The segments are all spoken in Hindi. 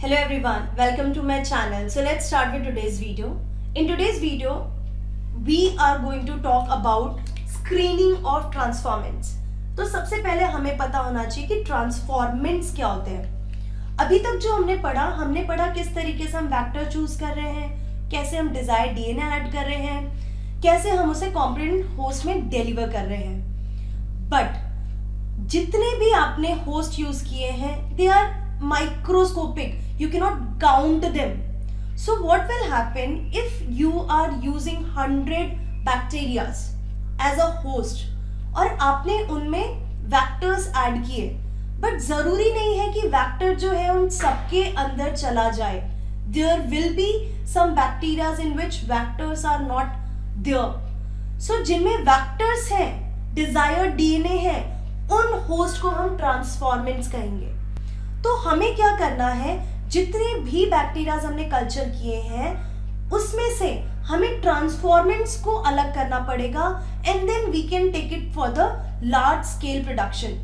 Hello everyone, welcome to my channel. So let's start with today's video. In today's video, we are going to talk about screening of transformants. तो सबसे पहले हमें पता होना चाहिए कि ट्रांसफॉर्मेंट्स क्या होते हैं. अभी तक जो हमने पढ़ा किस तरीके से हम वेक्टर चूज कर रहे हैं, कैसे हम डिजायर्ड डीएनए ऐड कर रहे हैं, कैसे हम उसे कॉम्पोनेंट होस्ट में डिलीवर कर रहे हैं. बट जितने भी आपने होस्ट यूज किए हैं, they are microscopic, you cannot count them. So what will happen if you are using 100 bacteria as a host और आपने उनमें vectors ऐड किए, बट जरूरी नहीं है कि वेक्टर जो है उन सबके अंदर चला जाए. There will be some bacteria in which vectors are not there. So जिनमें vectors हैं, desired DNA है, उन होस्ट को हम ट्रांसफॉर्मेंट्स कहेंगे. तो हमें क्या करना है, जितने भी बैक्टीरियाज हमने कल्चर किए हैं उसमें से हमें ट्रांसफॉर्मेंट्स को अलग करना पड़ेगा and then we can take it for the large scale production.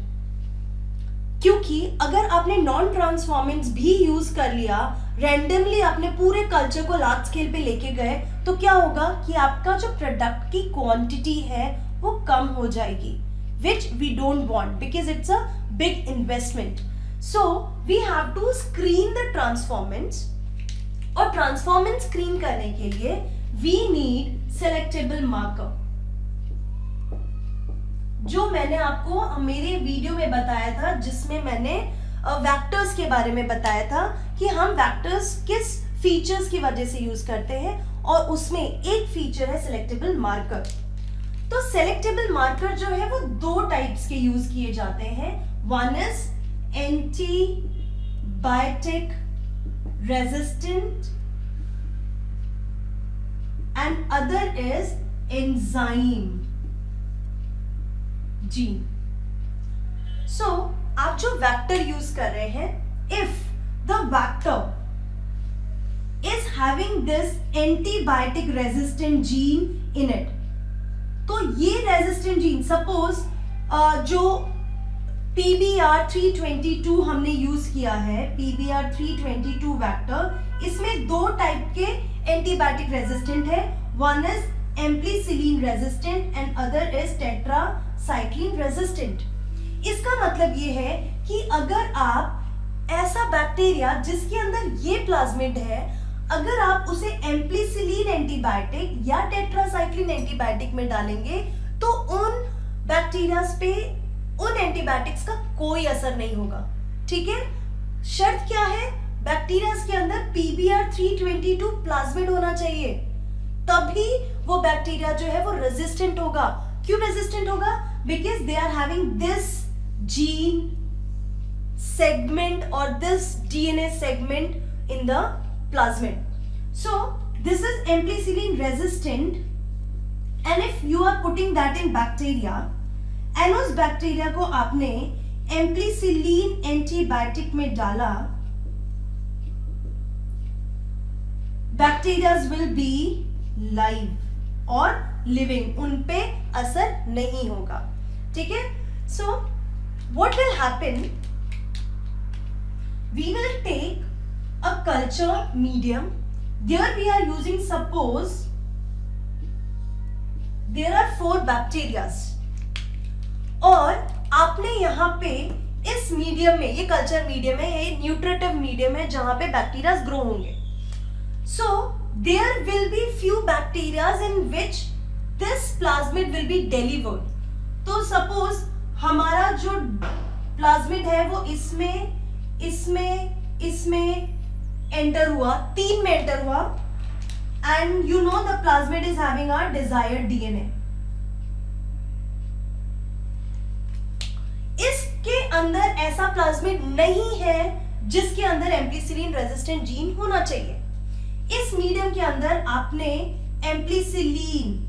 क्योंकि अगर आपने नॉन ट्रांसफॉर्मेंट्स भी यूज कर लिया, रैंडमली आपने पूरे कल्चर को लार्ज स्केल पे लेके गए, तो क्या होगा कि आपका जो प्रोडक्ट की क्वांटिटी है वो कम हो जाएगी, which we don't want because it's a big investment. So we have to screen the transformants और transformant screen करने के लिए we need selectable marker. जो मैंने आपको मेरे वीडियो में बताया था, जिसमें मैंने वेक्टर्स के बारे में बताया था कि हम वेक्टर्स किस फीचर्स की वजह से यूज करते हैं, और उसमें एक फीचर है सेलेक्टेबल मार्कर. तो सेलेक्टेबल मार्कर जो है वो दो टाइप्स के यूज किए जाते हैं. One is antibiotic resistant and other is enzyme gene. So आप जो वेक्टर यूज कर रहे हैं, if the vector is having this antibiotic resistant gene in it, तो ये resistant gene सपोज जो PBR322 हमने यूज किया है, PBR322 वेक्टर, इसमें दो टाइप के एंटीबायोटिक रेजिस्टेंट है. One is ampicillin resistant and other is tetracycline resistant. इसका मतलब ये है कि अगर आप ऐसा बैक्टीरिया जिसके अंदर ये प्लाज्मिड है, अगर आप उसे एम्प्लीसिलिन एंटीबायोटिक या टेट्रासाइक्लिन एंटीबायोटिक में डालेंगे, तो उन बैक्टीरियाज पे उन एंटीबायोटिक्स का कोई असर नहीं होगा. ठीक है, शर्त क्या है, बैक्टीरियाज के अंदर PBR322 प्लाज्मिड होना चाहिए, तभी वो बैक्टीरिया जो है वो रेजिस्टेंट होगा. क्यों रेजिस्टेंट होगा? Because they are having this gene segment और this DNA segment in the plasmid. So this is ampicillin resistant and if you are putting that in bacteria and उस बैक्टीरिया को आपने एम्प्लीसिलिन एंटीबायोटिक में डाला, बैक्टीरियाज विल बी लाइव और लिविंग, उन पे असर नहीं होगा. ठीक है, so what will happen, we will take a culture medium, there we are using, suppose there are 4 bacterias, और आपने यहाँ पे इस मीडियम में, ये कल्चर मीडियम है, ये न्यूट्रिटिव मीडियम है जहां पे बैक्टीरियाज ग्रो होंगे. So there will be few bacterias in which this plasmid will be delivered. तो सपोज हमारा जो प्लाज्मिड है वो इसमें इसमें इसमें एंटर हुआ, 3 में एंटर हुआ, and you know the plasmid is having a desired DNA. इसके अंदर ऐसा प्लाज्मिड नहीं है जिसके अंदर एम्प्लीसिलिन रेजिस्टेंट जीन होना चाहिए. इस मीडियम के अंदर आपने एम्प्लीसिलिन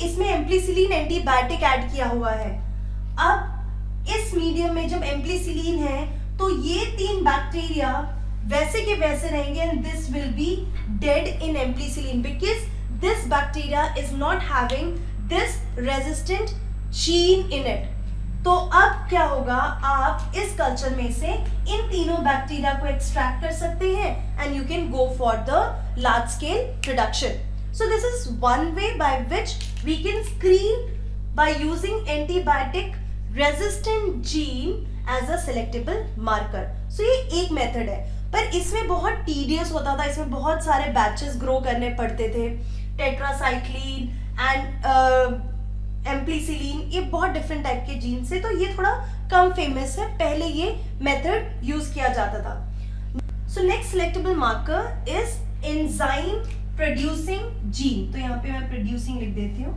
इसमें एम्प्लीसिलिन एंटीबायोटिक ऐड किया हुआ है. अब इस मीडियम में जब एम्प्लीसिलिन है, तो ये 3 बैक्टीरिया वैसे के वैसे रहेंगे and this will be dead in ampicillin because this bacteria is not having this resistant gene in it. तो अब क्या होगा, आप इस कल्चर में से इन तीनों बैक्टीरिया को एक्सट्रैक्ट कर सकते हैं and you can go for the large scale production. So this is one way by which we can screen by using antibiotic resistant gene as a selectable marker. So ये एक मेथड है, पर इसमें बहुत टीडियस होता था, इसमें बहुत सारे बैचेस ग्रो करने पड़ते थे. टेट्रासाइक्लिन एंड एम्प्लीसिलिन, ये बहुत डिफरेंट टाइप के जीन से, तो ये थोड़ा कम फेमस है. पहले ये मेथड यूज किया जाता था. So next selectable marker is enzyme producing gene. तो यहाँ पे मैं प्रोड्यूसिंग लिख देती हूँ.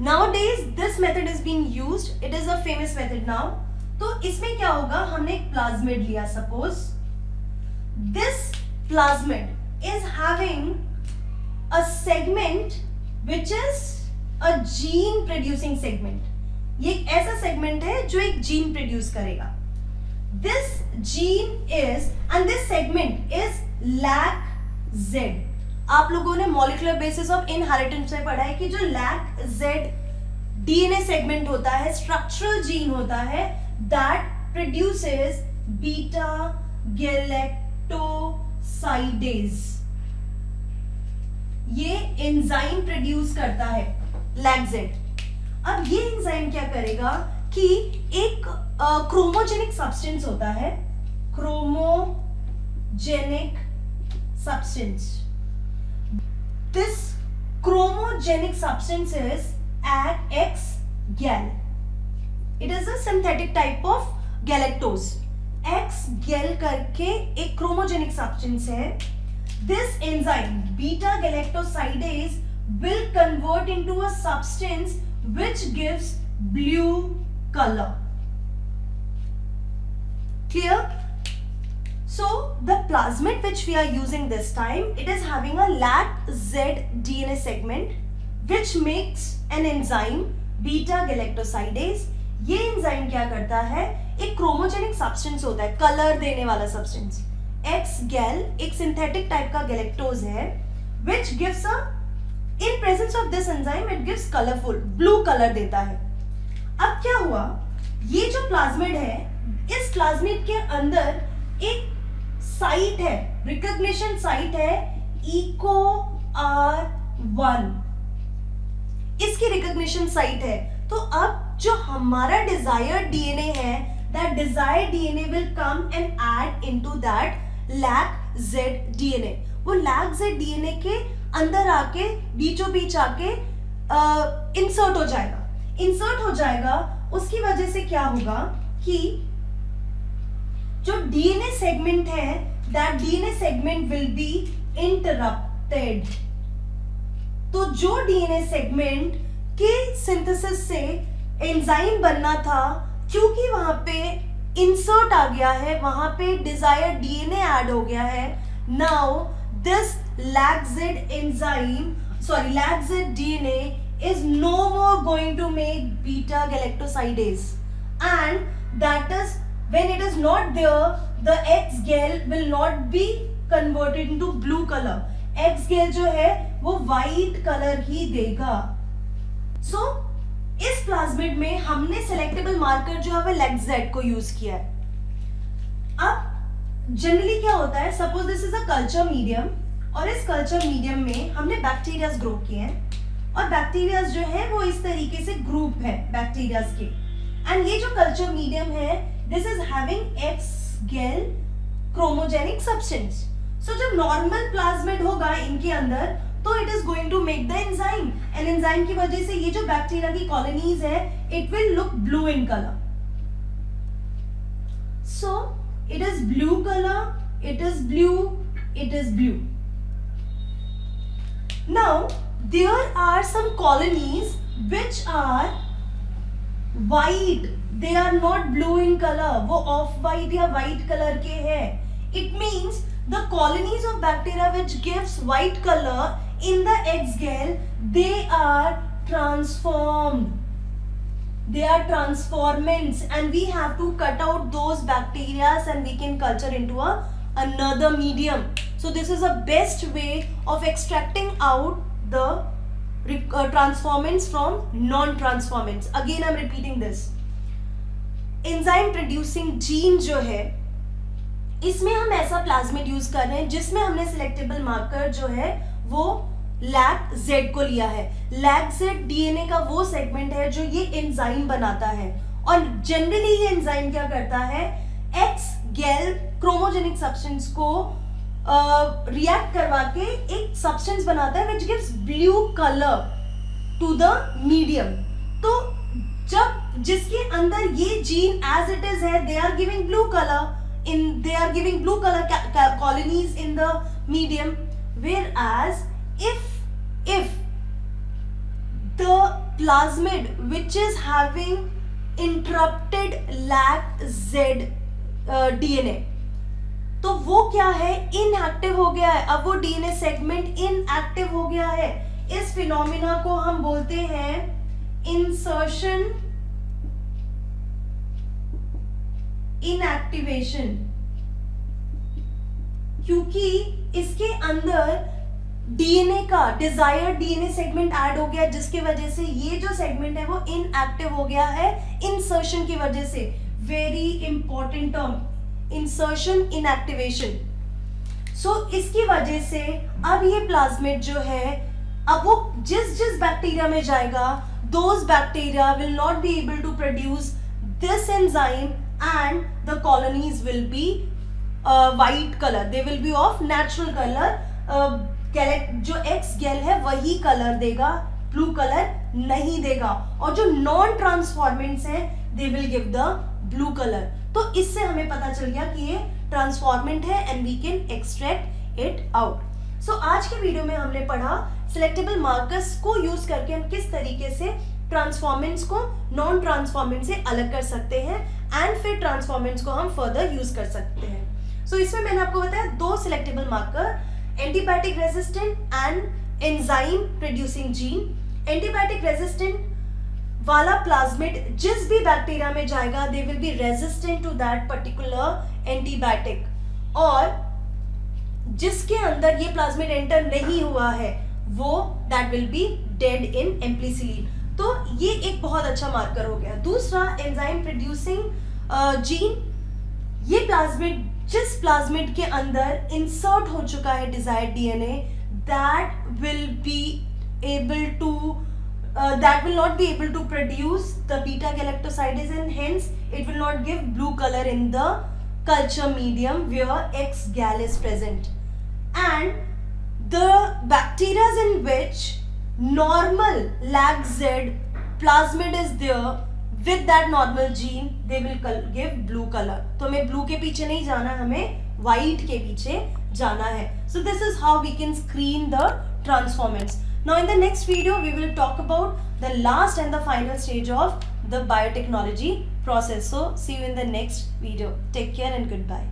Nowadays this method is being used. It is a famous method now. तो इसमें क्या होगा, हमने एक प्लाज्मिड लिया. Suppose this plasmid is having a segment which is a gene producing segment. ये एक ऐसा segment है जो एक gene produce करेगा. This gene is and this segment is LAC-Z. आप लोगों ने molecular basis of inheritance में पढ़ा है कि जो LAC-Z DNA segment होता है, structural gene होता है, that produces beta galactosidase. ये एंजाइम प्रोड्यूस करता है लैक्जेड. अब ये एंजाइम क्या करेगा कि एक क्रोमोजेनिक सब्सटेंस होता है, chromogenic substance. This chromogenic substance is X-gal. It is a synthetic type of galactose. X-gal करके एक क्रोमोजेनिक सब्सटेंस है. This enzyme beta galactosidase will convert into a substance which gives blue color. Clear? So the plasmid which we are using this time, it is having a LAC-Z DNA segment which makes an enzyme beta galactosidase. ये एंजाइम क्या करता है, एक क्रोमोजेनिक सब्सटेंस होता है, कलर देने वाला सब्सटेंस. X-gal एक सिंथेटिक टाइप का गैलेक्टोज है which gives a in presence of this enzyme it gives colorful blue color देता है. अब क्या हुआ, ये जो प्लाज्मिड है, इस प्लाज्मिड के अंदर एक साइट है, रिकॉग्निशन साइट है EcoR1. इसकी रिकॉग्निशन साइट है. तो अब जो हमारा डिजायर्ड डीएनए है, that desired DNA will come and add into that LAC-Z DNA. वो LAC-Z DNA के अंदर आके बीचों बीच आके इंसर्ट हो जाएगा. इंसर्ट हो जाएगा, उसकी वजह से क्या होगा कि जो DNA सेगमेंट है, that DNA segment will be interrupted. तो जो DNA सेगमेंट के सिंथेसिस से एंजाइम बनना था, क्योंकि वहां पे इंसर्ट आ गया है, वहां पे डिजायर्ड डीएनए ऐड हो गया है. Now this LAC-Z DNA is no more going to make beta galactosidase, and that is when it is not there, the X-gal will not be converted into blue color. X-gal जो है वो white color ही देगा. So इस प्लाज्मिड में हमने सेलेक्टेबल मार्कर जो है वो LAC-Z को यूज किया है. अब जनरली क्या होता है, suppose this is a culture medium, और इस कल्चर मीडियम में हमने बैक्टीरियाज ग्रो किए हैं, और बैक्टीरियाज जो है वो इस तरीके से ग्रुप है बैक्टीरियाज के. एंड ये जो कल्चर मीडियम है, this is having X-gal chromogenic substance. So जब नॉर्मल प्लाज्मिड होगा इनके अंदर, तो it is going to make the enzyme, and enzyme की वजह से ये जो बैक्टीरिया की कॉलोनीज है, it will look blue in colour. So it is blue colour, it is blue, it is blue. Now there are some colonies which are white, they are not blue in color, वो ऑफ वाइट या वाइट कलर के हैं. It means the colonies of bacteria which gives white color in the X-gal, they are transformed. They are transformants, and we have to cut out those bacteria and we can culture into another medium. So this is the best way of extracting out the transformants from non-transformants. Again I'm repeating this. Enzyme producing gene जो है, इसमें हम ऐसा प्लाज्मिड यूज कर रहे हैं जिसमें हमने सिलेक्टेबल मार्कर जो है वो लैक-जेड को लिया है. लैक-जेड डीएनए का वो सेगमेंट है जो ये एंजाइम बनाता है. और जनरली ये एंजाइम क्या करता है, एक्स गैल क्रोमोजेनिक सब्सटेंस को रिएक्ट करवा के एक सब्सटेंस बनाता है which gives blue colour to the medium. तो जब जिसके अंदर ये जीन एज इट इज है, they are giving blue colour colonies in the medium, whereas if the plasmid which is having interrupted lac-Z DNA, तो वो क्या है, इनएक्टिव हो गया है. अब वो डीएनए सेगमेंट इनएक्टिव हो गया है. इस फिनोमिना को हम बोलते हैं इंसर्शन इनएक्टिवेशन, क्योंकि इसके अंदर डीएनए का डिजायर्ड डीएनए सेगमेंट ऐड हो गया, जिसकी वजह से ये जो सेगमेंट है वो इनएक्टिव हो गया है इंसर्शन की वजह से. Very important term, insertion inactivation. So इसकी वजह से अब ये प्लाज्मिड जो है, अब वो जिस बैक्टीरिया में जाएगा, those bacteria will not be able to produce this enzyme and the colonies will be white color, they will be of natural color. जो एक्स गेल है वही कलर देगा, ब्लू कलर नहीं देगा. और जो नॉन ट्रांसफॉर्मेंट्स हैं they will give the blue colour. तो इससे हमें पता चल गया कि ये ट्रांसफॉर्मेंट है and we can extract it out. So आज के वीडियो में हमने पढ़ा सिलेक्टेबल मार्कर्स को यूज करके हम किस तरीके से ट्रांसफॉर्मेंट्स को नॉन ट्रांसफॉर्मेंट से अलग कर सकते हैं एंड फिर ट्रांसफॉर्मेंट्स को हम फर्दर यूज कर सकते हैं. सो इसमें मैंने आपको बताया दो selectable marker, antibiotic resistant and enzyme producing gene. Antibiotic resistant वाला प्लाज्मिड जिस भी बैक्टीरिया में जाएगा they will be resistant to that particular antibiotic, और जिसके अंदर ये प्लाज्मिड एंटर नहीं हुआ है वो दैट विल बी डेड इन एम्प्लिसिलिन. तो ये एक बहुत अच्छा मार्कर हो गया. दूसरा एंजाइम प्रोड्यूसिंग जीन, ये प्लाज्मिड जिस प्लाज्मिड के अंदर इंसर्ट हो चुका है desired DNA, that will not be able to produce the beta galactosidase and hence it will not give blue color in the culture medium where X gal is present. And the bacteria in which normal lac-Z plasmid is there with that normal gene, they will give blue color. तो हमें blue के पीछे नहीं जाना, हमें white के पीछे जाना है. So this is how we can screen the transformants. Now in the next video we will talk about the last and the final stage of the biotechnology process. So see you in the next video. Take care and goodbye.